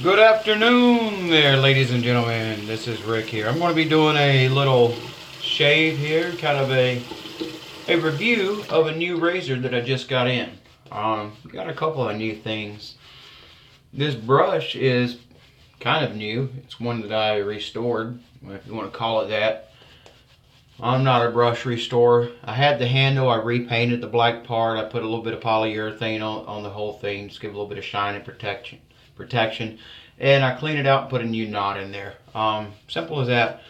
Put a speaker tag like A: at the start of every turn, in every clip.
A: Good afternoon there, ladies and gentlemen. This is Rick here. I'm going to be doing a little shave here, kind of a review of a new razor that I just got in. Got a couple of new things. This brush is kind of new. It's one that I restored, if you want to call it that. I'm not a brush restorer. I had the handle, I repainted the black part, I put a little bit of polyurethane on the whole thing, just give a little bit of shine and protection, and I cleaned it out and put a new knot in there. Simple as that.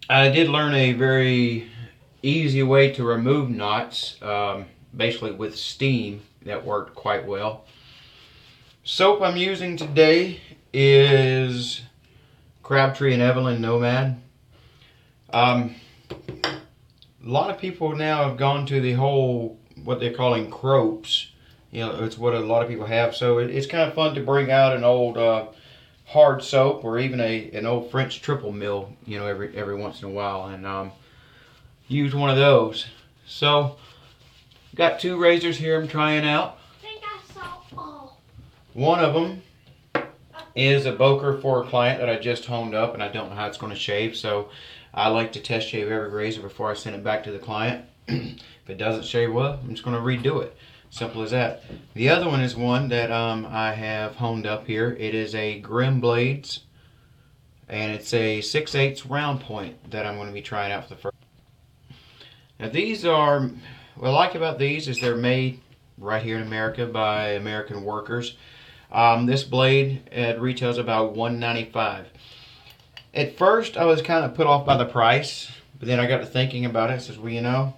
A: I did learn a very easy way to remove knots, basically with steam. That worked quite well. Soap I'm using today is Crabtree and Evelyn Nomad. A lot of people now have gone to the whole, what they're calling cropes. You know, it's what a lot of people have. So it's kind of fun to bring out an old hard soap or even an old French triple mill, you know, every once in a while, and use one of those. So, got two razors here I'm trying out.
B: I think I saw all.
A: One of them is a Boker for a client that I just honed up, and I don't know how it's going to shave, so I like to test shave every razor before I send it back to the client. If it doesn't shave well, I'm just going to redo it. Simple as that. The other one is one that I have honed up here. It is a Grimm Blades, and it's a 6/8 round point that I'm going to be trying out for the first. Now these are, what I like about these is they're made right here in America by American workers. This blade, it retails about $195. At first, I was kind of put off by the price, but then I got to thinking about it. I says, well, you know,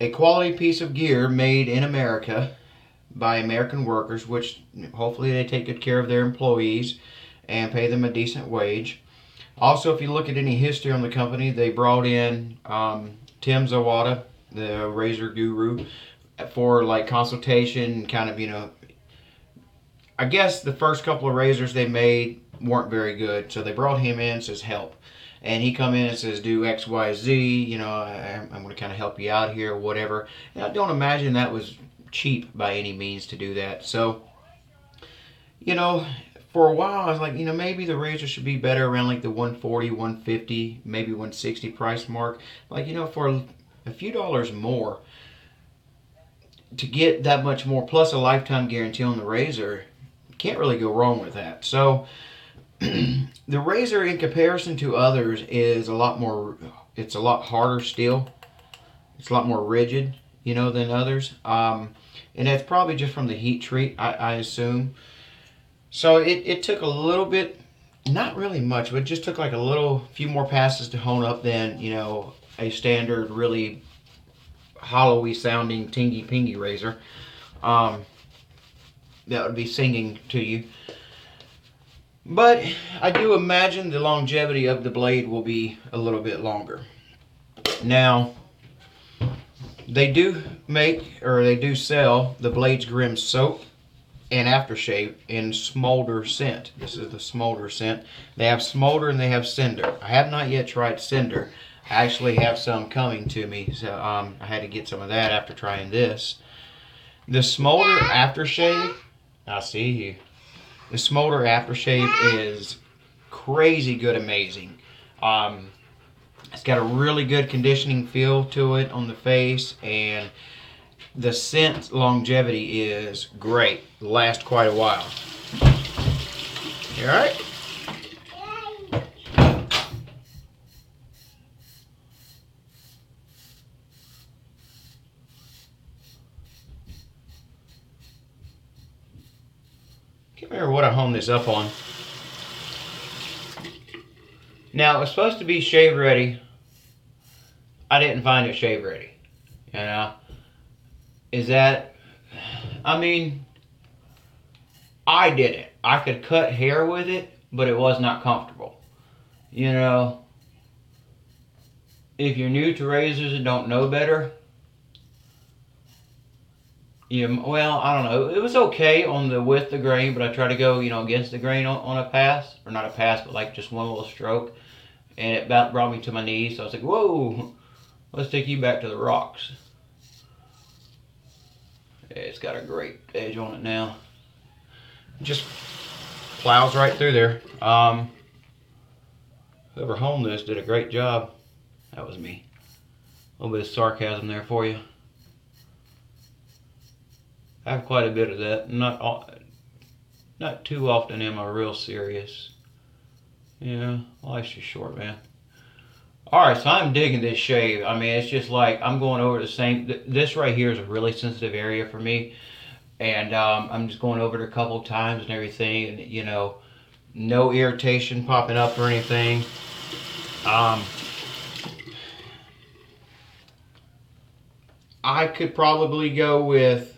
A: a quality piece of gear made in America by American workers, which hopefully they take good care of their employees and pay them a decent wage. Also, if you look at any history on the company, they brought in Tim Zawada, the razor guru, for like consultation, kind of, you know, I guess the first couple of razors they made weren't very good, so they brought him in, says help. And he come in and says, do X, Y, Z, you know, I'm going to kind of help you out here, or whatever. And I don't imagine that was cheap by any means to do that. So, you know, for a while I was like, you know, maybe the razor should be better around like the 140, 150, maybe 160 price mark. Like, you know, for a few dollars more to get that much more, plus a lifetime guarantee on the razor, can't really go wrong with that. So the razor in comparison to others is a lot more, it's a lot harder steel. It's a lot more rigid, you know, than others. And that's probably just from the heat treat, I assume. So it took a little bit, not really much, but it just took like a few more passes to hone up than, you know, a standard really hollowy sounding tingy pingy razor. That would be singing to you. But I do imagine the longevity of the blade will be a little bit longer. Now, they do make, or they do sell, the Blades Grimm soap and aftershave in Smolder scent. This is the Smolder scent. They have Smolder and they have Cinder. I have not yet tried Cinder. I actually have some coming to me, so I had to get some of that after trying this. The Smolder aftershave, I see you. The Smolder aftershave is crazy good, amazing. It's got a really good conditioning feel to it on the face, and the scent longevity is great. It'll last quite a while. You alright? Can't remember what I honed this up on. Now, it was supposed to be shave ready. I didn't find it shave ready. You know? Is that... I mean... I did it. I could cut hair with it, but it was not comfortable. You know? If you're new to razors and don't know better... well, I don't know. It was okay on the with the grain, but I tried to go, you know, against the grain on a pass. Or not a pass, but like just one little stroke. And it about brought me to my knees. So I was like, whoa, let's take you back to the rocks. It's got a great edge on it now. just plows right through there. Whoever honed this did a great job. That was me. A little bit of sarcasm there for you. I have quite a bit of that. Not too often am I real serious. Yeah, life's just short, man. Alright, so I'm digging this shave. I mean, it's just like I'm going over the same. This right here is a really sensitive area for me. And I'm just going over it a couple times and everything. And, you know, no irritation popping up or anything. I could probably go with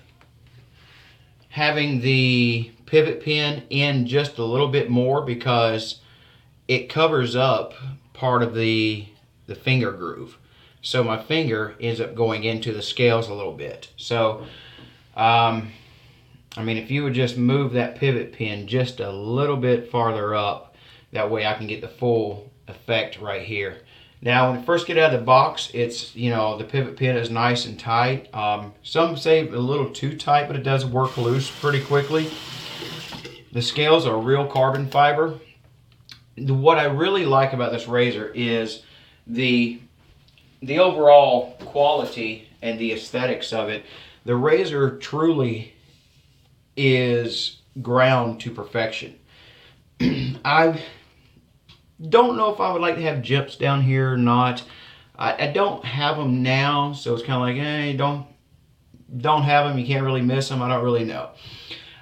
A: having the pivot pin in just a little bit more because it covers up part of the finger groove. So my finger ends up going into the scales a little bit. So, I mean, if you would just move that pivot pin just a little bit farther up, that way I can get the full effect right here. Now, when you first get out of the box, it's, you know, the pivot pin is nice and tight. Some say a little too tight, but it does work loose pretty quickly. The scales are real carbon fiber. What I really like about this razor is the overall quality and the aesthetics of it. The razor truly is ground to perfection. I don't know if I would like to have jips down here or not. I don't have them now, so it's kind of like, don't have them. You can't really miss them. I don't really know.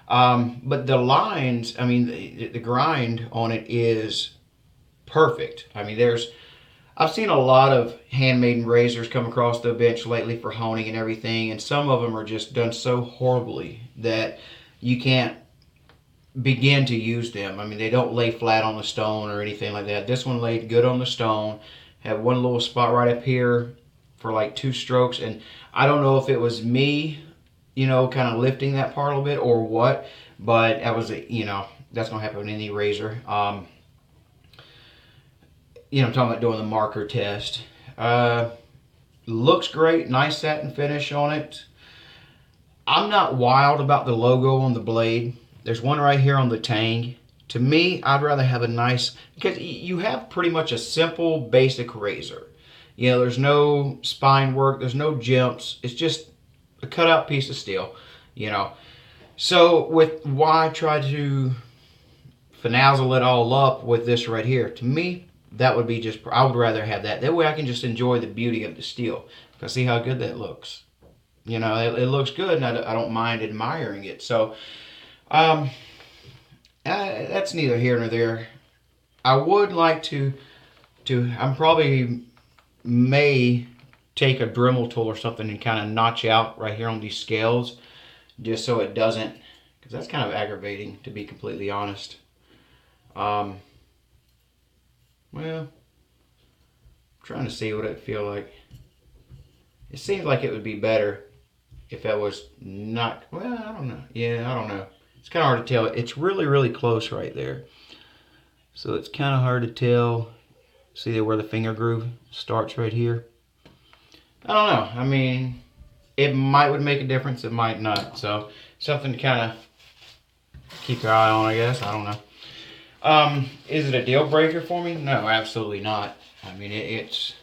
A: But the lines, I mean, the grind on it is perfect. I mean, I've seen a lot of handmade razors come across the bench lately for honing and everything, and some of them are just done so horribly that you can't begin to use them. I mean, they don't lay flat on the stone or anything like that. This one laid good on the stone. Had one little spot right up here for like 2 strokes, and I don't know if it was me, you know, kind of lifting that part a little bit or what, but that was, you know, that's gonna happen with any razor. You know, I'm talking about doing the marker test. Looks great, nice satin finish on it. I'm not wild about the logo on the blade. There's one right here on the tang. To me, I'd rather have a nice, because you have pretty much a simple, basic razor. You know, there's no spine work, there's no jimps. It's just a cutout piece of steel, you know. So with why try to finazzle it all up with this right here? To me, that would be just, I would rather have that. That way I can just enjoy the beauty of the steel. Because see how good that looks. You know, it looks good, and I don't mind admiring it. So, that's neither here nor there. I would like to I'm probably may take a Dremel tool or something and kind of notch out right here on these scales, just so it doesn't, because that's kind of aggravating, to be completely honest. Well, I'm trying to see what it'd feel like. It seems like it would be better if that was not, well, I don't know. Yeah, I don't know. It's kind of hard to tell. It's really, really close right there. So it's kind of hard to tell. See where the finger groove starts right here? I don't know. I mean, it would make a difference. It might not. So something to kind of keep your eye on, I guess. I don't know. Is it a deal breaker for me? No, absolutely not. I mean, it's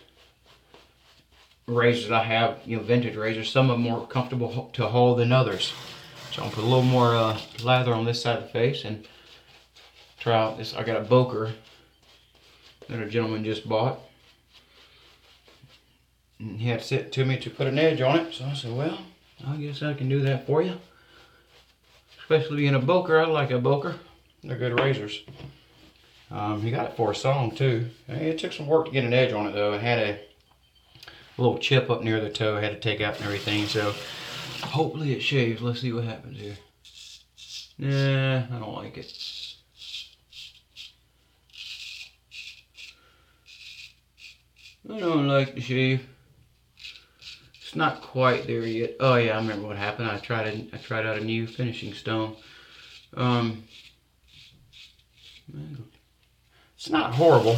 A: razors I have, you know, vintage razors. Some are more comfortable to hold than others. So I'm gonna put a little more lather on this side of the face and try out this. I got a Boker that a gentleman just bought. And he had to sit to me to put an edge on it. So I said, well, I guess I can do that for you. Especially being a Boker, I like a Boker. They're good razors. He got it for a song too. It took some work to get an edge on it though. It had a little chip up near the toe I had to take out and everything. So hopefully it shaves. Let's see what happens here. Nah, I don't like it. I don't like the shave. It's not quite there yet. Oh yeah, I remember what happened. I tried out a new finishing stone. It's not horrible.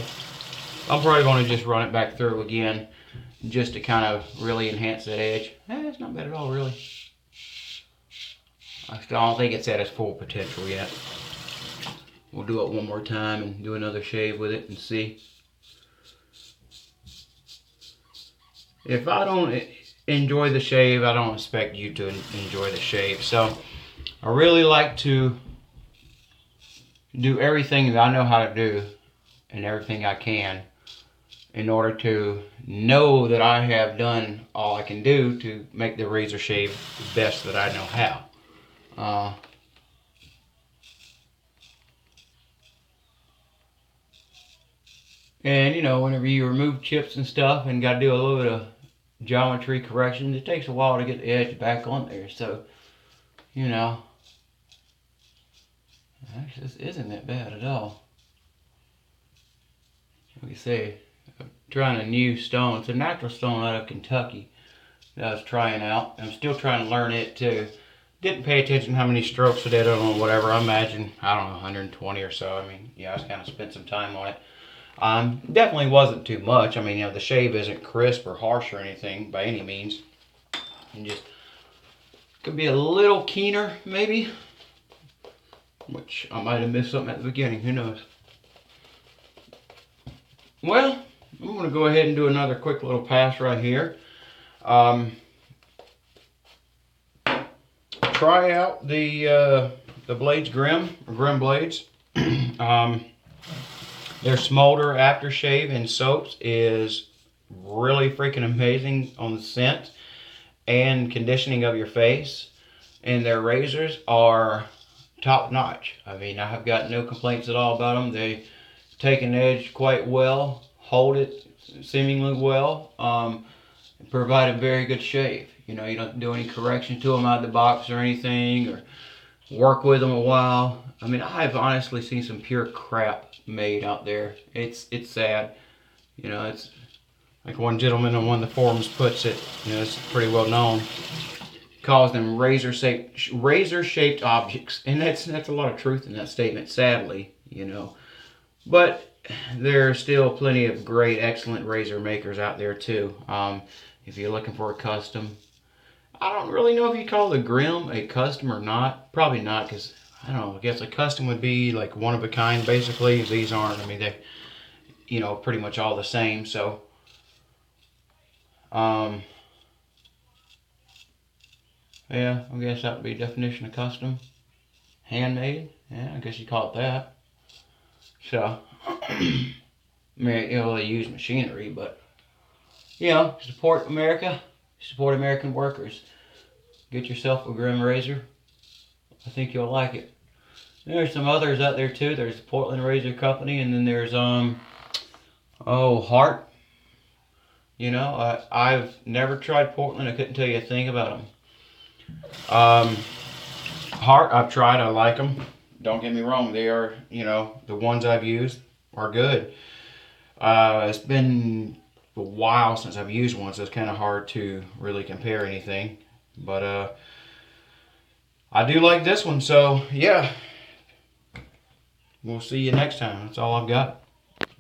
A: I'm probably going to just run it back through again just to kind of really enhance that edge. It's not bad at all, really. I still don't think it's at its full potential yet. We'll do it one more time and do another shave with it and see. If I don't enjoy the shave, I don't expect you to enjoy the shave. So I really like to do everything that I know how to do and everything I can in order to know that I have done all I can do to make the razor shave the best that I know how. And you know, whenever you remove chips and stuff and got to do a little bit of geometry corrections, it takes a while to get the edge back on there. So, you know, actually this isn't that bad at all. Like I say, I'm trying a new stone. It's a natural stone out of Kentucky that I was trying out. I'm still trying to learn it too. Didn't pay attention to how many strokes I did on whatever. I imagine, I don't know, 120 or so. I mean, yeah, I just kind of spent some time on it. Definitely wasn't too much. I mean, you know, the shave isn't crisp or harsh or anything by any means. And just could be a little keener, maybe. Which I might have missed something at the beginning. Who knows? Well, I'm going to go ahead and do another quick little pass right here. Try out the Blades Grimm blades. Their smolder aftershave and soaps is really freaking amazing on the scent and conditioning of your face. And their razors are top notch. I mean, I have got no complaints at all about them. They take an edge quite well, hold it seemingly well, provide a very good shave. You know, you don't do any correction to them out of the box or anything, or work with them a while. I mean, I've honestly seen some pure crap made out there. It's sad. You know, it's like one gentleman on one of the forums puts it, you know, it's pretty well known. Calls them razor-shaped objects. And that's a lot of truth in that statement, sadly, you know. But there are still plenty of great, excellent razor makers out there too. If you're looking for a custom, I don't really know if you call the Grimm a custom or not. Probably not, because I don't know. I guess a custom would be like one of a kind, basically. These aren't. I mean, they, you know, pretty much all the same. So, yeah, I guess that would be definition of custom, handmade. Yeah, I guess you call it that. So, I mean, you know, they use machinery, but you know, support America, support American workers. Get yourself a Grimm razor. I think you'll like it. There's some others out there too. There's the Portland Razor Company, and then there's Hart. You know, I've never tried Portland. I couldn't tell you a thing about them. Hart, I've tried. I like them. Don't get me wrong. They are, you know, the ones I've used are good. It's been a while since I've used one, so it's kind of hard to really compare anything. But I do like this one, so yeah. We'll see you next time. That's all I've got.